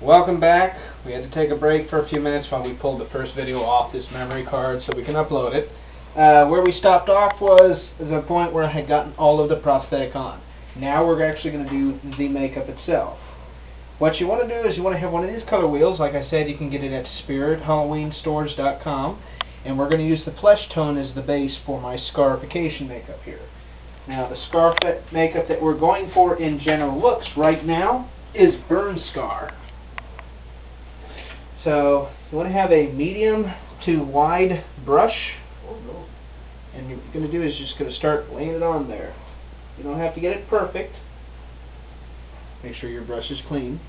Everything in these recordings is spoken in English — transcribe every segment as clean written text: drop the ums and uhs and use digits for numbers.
Welcome back. We had to take a break for a few minutes while we pulled the first video off this memory card so we can upload it. Where we stopped off was the point where I had gotten all of the prosthetic on. Now we're actually going to do the makeup itself. What you want to do is you want to have one of these color wheels. Like I said, you can get it at SpiritHalloweenStores.com. And we're going to use the flesh tone as the base for my scarification makeup here. Now the scar makeup that we're going for in general looks right now is burn scar. So you want to have a medium to wide brush, and what you're going to do is just going to start laying it on there. You don't have to get it perfect. Make sure your brush is clean.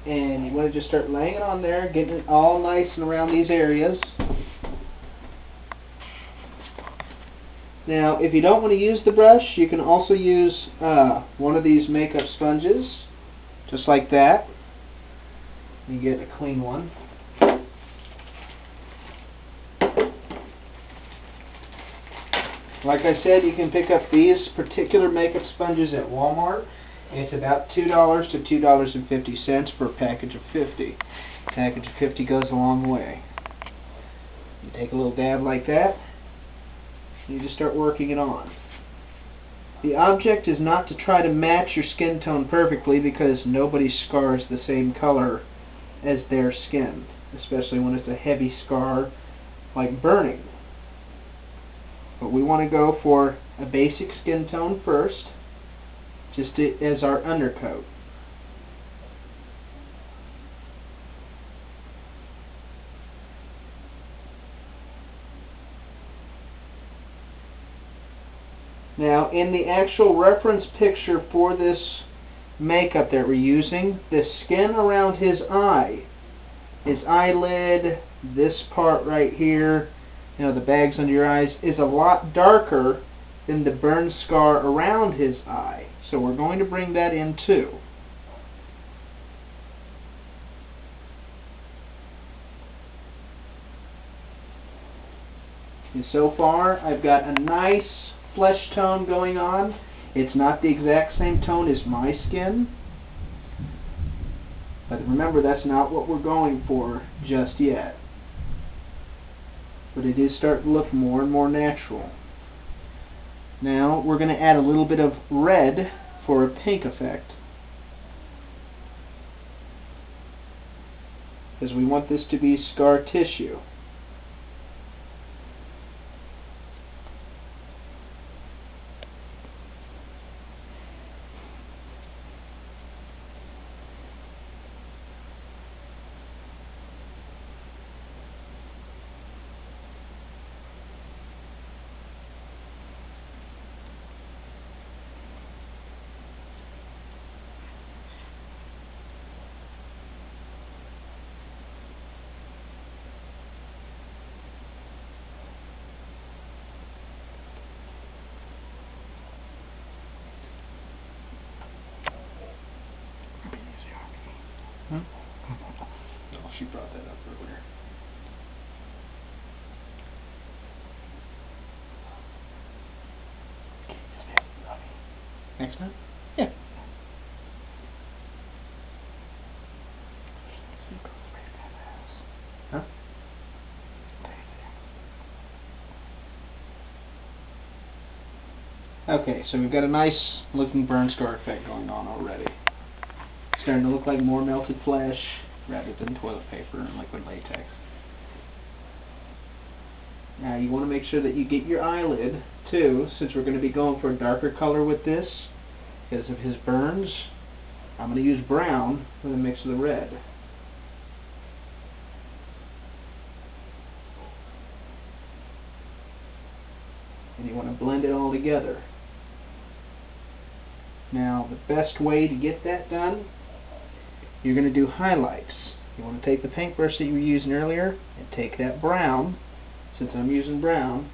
And you want to just start laying it on there, getting it all nice and around these areas. Now, if you don't want to use the brush, you can also use one of these makeup sponges, just like that. You get a clean one. Like I said, you can pick up these particular makeup sponges at Walmart. It's about $2 to $2.50 for a package of 50. A package of 50 goes a long way. You take a little dab like that. You just start working it on. The object is not to try to match your skin tone perfectly, because nobody scars the same color as their skin, especially when it's a heavy scar like burning. But we want to go for a basic skin tone first, just as our undercoat. Now, in the actual reference picture for this makeup that we're using, the skin around his eye, his eyelid, this part right here, you know, the bags under your eyes, is a lot darker than the burn scar around his eye. So we're going to bring that in too. And so far, I've got a nice flesh tone going on. It's not the exact same tone as my skin, but remember, that's not what we're going for just yet. But it is starting to look more and more natural. Now we're going to add a little bit of red for a pink effect, because we want this to be scar tissue. Oh, she brought that up earlier. Next time? Yeah. Huh? Okay, so we've got a nice looking burn scar effect going on already. It's starting to look like more melted flesh rather than toilet paper and liquid latex. Now you want to make sure that you get your eyelid too, since we're going to be going for a darker color with this because of his burns. I'm going to use brown with a mix of the red. And you want to blend it all together. Now the best way to get that done, you're going to do highlights. You want to take the paintbrush that you were using earlier and take that brown, since I'm using brown,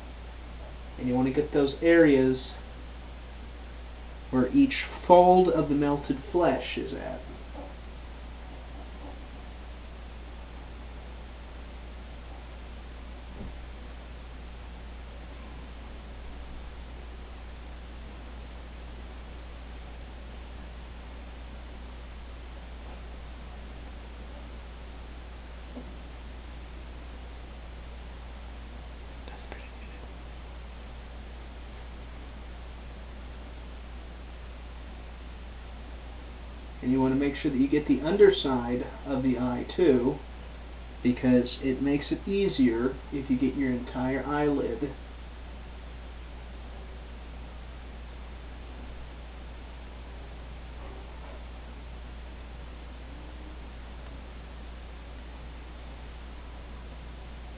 and you want to get those areas where each fold of the melted flesh is at. And you want to make sure that you get the underside of the eye too, because it makes it easier if you get your entire eyelid.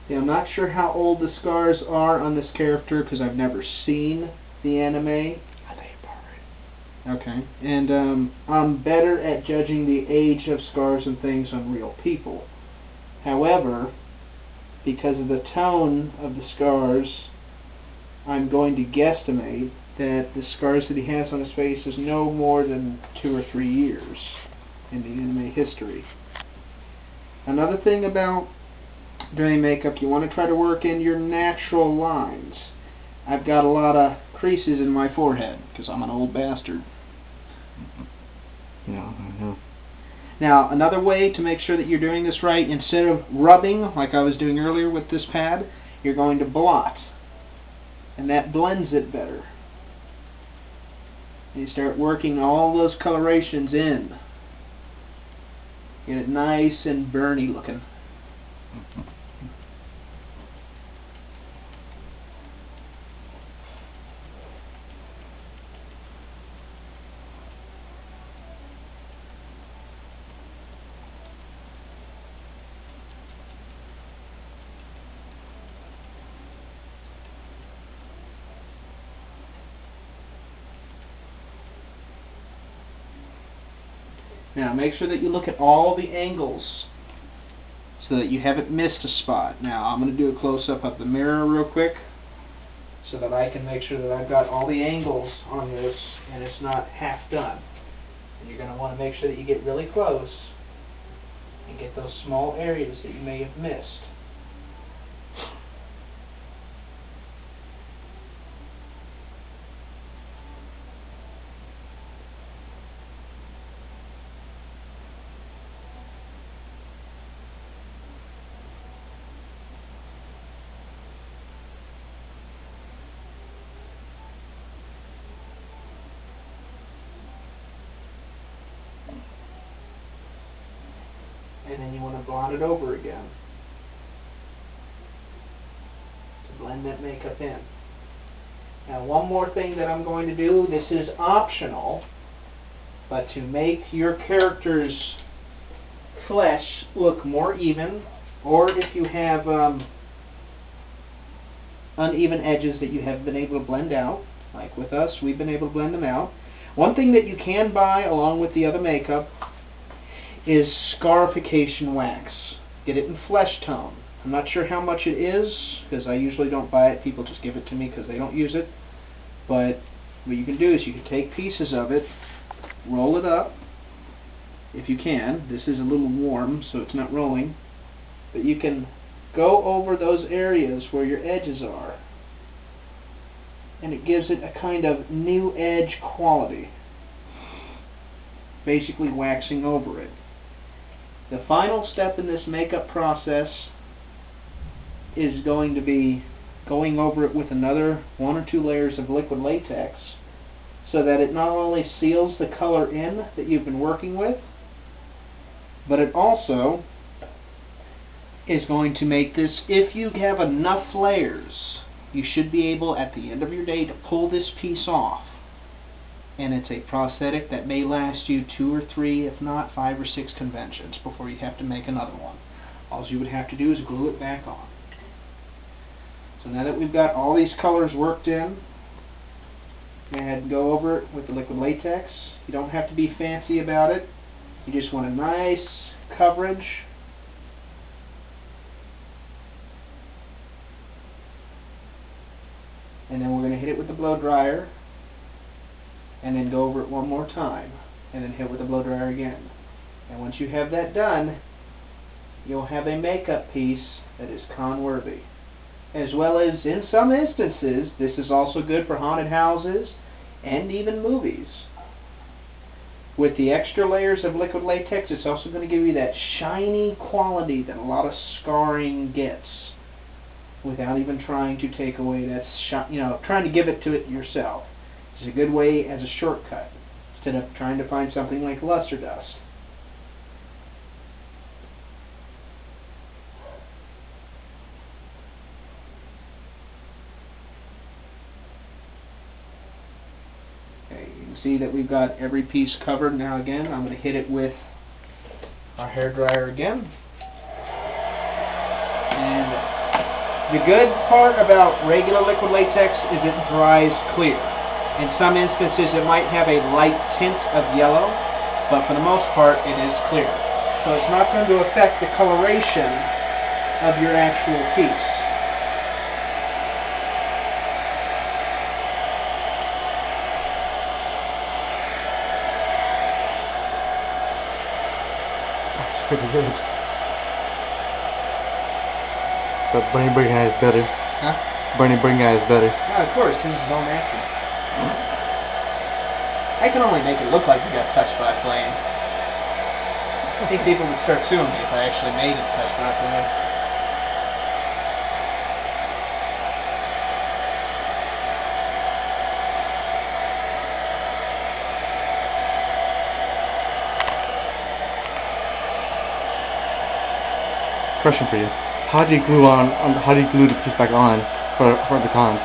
Now, I'm not sure how old the scars are on this character because I've never seen the anime. I think you're about right. Okay. And I'm better at judging the age of scars and things on real people. However, because of the tone of the scars, I'm going to guesstimate that the scars that he has on his face is no more than 2 or 3 years in the anime history. Another thing about doing makeup, you want to try to work in your natural lines. I've got a lot of creases in my forehead because I'm an old bastard. Yeah, I know. Now, another way to make sure that you're doing this right, instead of rubbing like I was doing earlier with this pad, you're going to blot. And that blends it better. You start working all those colorations in. Get it nice and burny looking. Now make sure that you look at all the angles so that you haven't missed a spot. Now I'm going to do a close-up of the mirror real quick so that I can make sure that I've got all the angles on this and it's not half done. And you're going to want to make sure that you get really close and get those small areas that you may have missed. And then you want to blot it over again to blend that makeup in. Now one more thing that I'm going to do, this is optional, but to make your character's flesh look more even, or if you have uneven edges that you have been able to blend out, like with us, we've been able to blend them out. One thing that you can buy along with the other makeup is scarification wax. Get it in flesh tone. I'm not sure how much it is because I usually don't buy it. People just give it to me because they don't use it. But what you can do is you can take pieces of it, roll it up if you can. This is a little warm so it's not rolling. But you can go over those areas where your edges are and it gives it a kind of new edge quality. Basically waxing over it. The final step in this makeup process is going to be going over it with another 1 or 2 layers of liquid latex so that it not only seals the color in that you've been working with, but it also is going to make this, if you have enough layers, you should be able at the end of your day to pull this piece off. And it's a prosthetic that may last you 2 or 3, if not 5 or 6 conventions before you have to make another one. All you would have to do is glue it back on. So now that we've got all these colors worked in, go ahead and go over it with the liquid latex. You don't have to be fancy about it. You just want a nice coverage. And then we're going to hit it with the blow dryer. And then go over it one more time, and then hit with the blow dryer again. And once you have that done, you'll have a makeup piece that is con-worthy. As well as, in some instances, this is also good for haunted houses and even movies. With the extra layers of liquid latex, it's also going to give you that shiny quality that a lot of scarring gets, without even trying to take away that trying to give it to it yourself. It's a good way as a shortcut. instead of trying to find something like luster dust. Okay, you can see that we've got every piece covered. Now again, I'm going to hit it with our hairdryer again. And the good part about regular liquid latex is it dries clear. In some instances it might have a light tint of yellow, but for the most part it is clear. So it's not going to affect the coloration of your actual piece. That's pretty good. But Bunny Bring Guy is better. Huh? Bunny Bring Guy is better. Yeah, of course, because it's all natural. I can only make it look like you got touched by a flame. I think people would start suing me if I actually made it touched by a flame. Question for you. How do you glue the piece back on for the cons?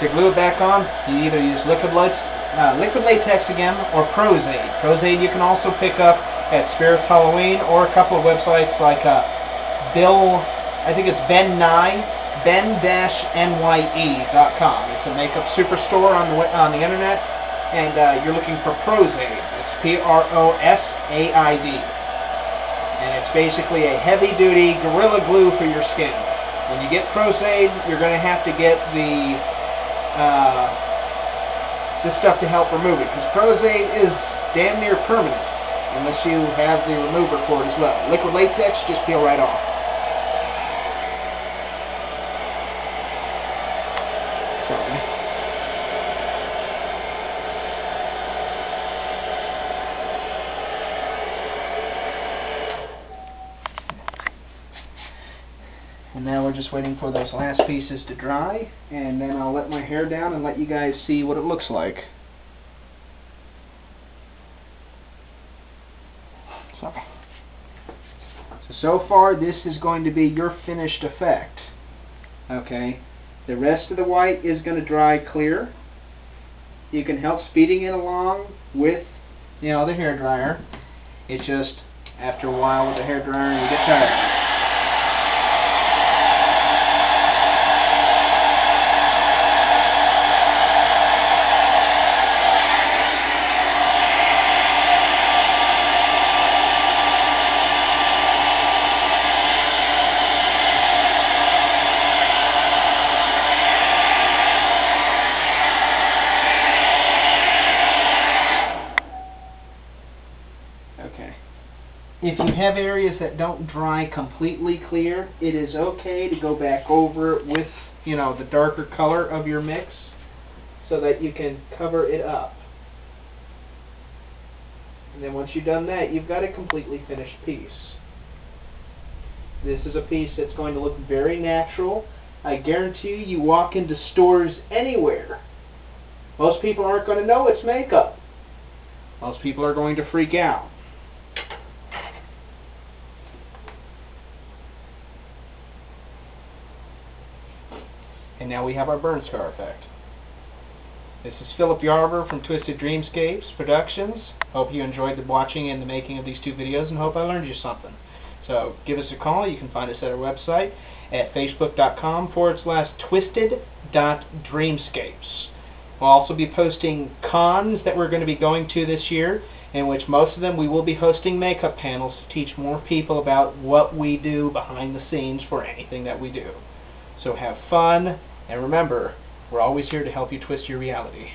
To glue it back on, you either use liquid latex again, or Prozade. Prozade you can also pick up at Spirits Halloween, or a couple of websites like I think it's ben-nye.com. It's a makeup superstore on the internet, and you're looking for Prozade. It's P-R-O-S-A-I-D. And it's basically a heavy-duty Gorilla Glue for your skin. When you get Prozade, you're going to have to get the stuff to help remove it, because Prozade is damn near permanent unless you have the remover for it as well. Liquid latex, just peel right off. Sorry. And now we're just waiting for those last pieces to dry, and then I'll let my hair down and let you guys see what it looks like. Sorry. So far this is going to be your finished effect. Okay, the rest of the white is going to dry clear. You can help speeding it along with, the hair dryer. It's just after a while with the hair dryer you get tired. If you have areas that don't dry completely clear, it is okay to go back over it with, the darker color of your mix so that you can cover it up. And then once you've done that, you've got a completely finished piece. This is a piece that's going to look very natural. I guarantee you walk into stores anywhere, most people aren't going to know it's makeup. Most people are going to freak out. And now we have our burn scar effect. This is Phillip Yarbrough from Twisted Dreamscapes Productions. Hope you enjoyed the watching and the making of these two videos, and hope I learned you something. So give us a call. You can find us at our website at facebook.com/twisted.dreamscapes. We'll also be posting cons that we're going to be going to this year, in which most of them we will be hosting makeup panels to teach more people about what we do behind the scenes for anything that we do. So have fun. And remember, we're always here to help you twist your reality.